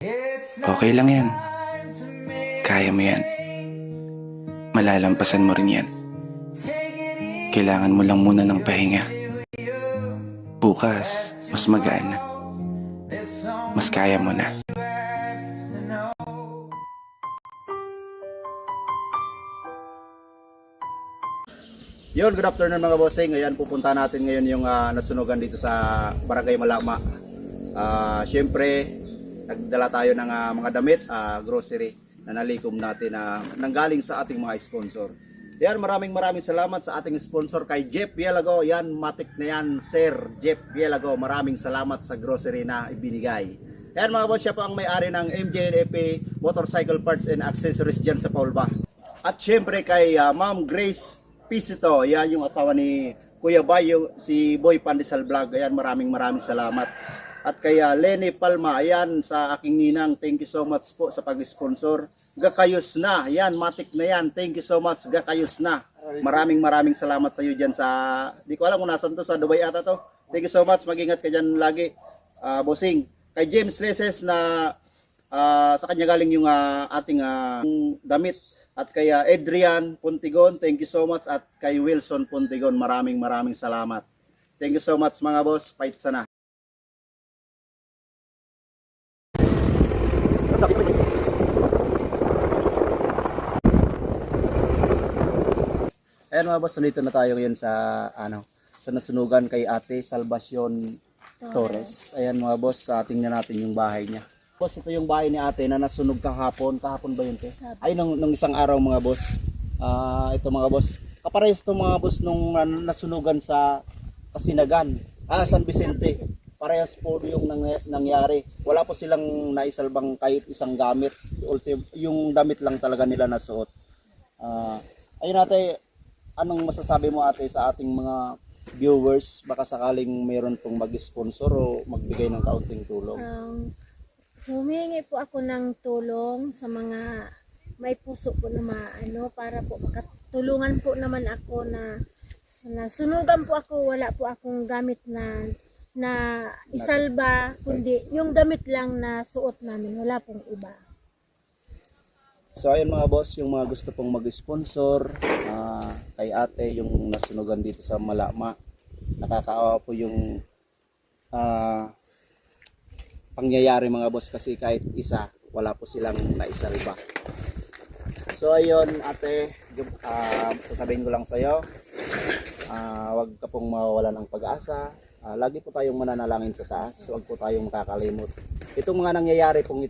Okay lang yan. Kaya mo yan. Malalampasan mo rin yan. Kailangan mo lang muna ng pahinga. Bukas, mas magaan na. Mas kaya mo na. Yun, good afternoon mga bossing. Ayan, pupunta natin ngayon yung nasunugan dito sa Barangay Malama. Siyempre, nagdala tayo ng mga damit, grocery na nalikom natin na nanggaling sa ating mga sponsor. Yan, maraming salamat sa ating sponsor kay Jeff Bielago. Yan, matik na yan, Sir Jeff Bielago. Maraming salamat sa grocery na ibinigay. Yan mga boss, siya po ang may-ari ng MJNFA Motorcycle Parts and Accessories dyan sa Paulba. At siyempre kay Ma'am Grace Pisito, yan yung asawa ni Kuya Bayo, si Boy Pandesal Vlog. Ayan, maraming salamat. At kaya Lenny Palma, ayan sa aking ninang, thank you so much po sa pag-sponsor. Gakayos na, yan, matik na yan, thank you so much, gakayos na. Maraming salamat sa iyo dyan sa, di ko alam kung nasan to, sa Dubai ata to. Thank you so much, mag-ingat ka dyan lagi, bossing. Kay James Leses na sa kanya galing yung ating damit. At kay Adrian Puntigon, thank you so much. At kay Wilson Puntigon, maraming salamat. Thank you so much mga boss, fight sana. Ayan mga boss, nandito na tayo ngayon sa sa nasunugan kay Ate Salvacion Torres. Ayan mga boss, tingnan natin yung bahay niya. Boss, ito yung bahay ni ate na nasunog kahapon. Kahapon ba yun, te? Ay, nung isang araw mga boss. Ito mga boss. Kaparehas ito mga boss nung nasunugan sa Kasinagan. San Vicente. Parehas po yung nangyari. Wala po silang naisalbang kahit isang gamit. Yung damit lang talaga nila nasuot. Ayun ate, anong masasabi mo ate sa ating mga viewers? Baka sakaling mayroon pong mag-sponsor o magbigay ng kaunting tulong. Humingi po ako ng tulong sa mga may puso po na para po makatulungan po naman ako na sunugan po ako, wala po akong gamit na isalba, kundi yung damit lang na suot namin, wala pong iba. So ayun mga boss, yung mga gusto pong mag-sponsor kay ate, yung nasunugan dito sa Malama, nakakaawa po yung pangyayari mga boss kasi kahit isa wala po silang naisalba. So ayun ate, sasabihin ko lang sa'yo, wag ka pong mawawalan ng pag-asa. Lagi po tayong mananalangin sa taas, wag po tayong makakalimot. Itong mga nangyayari pong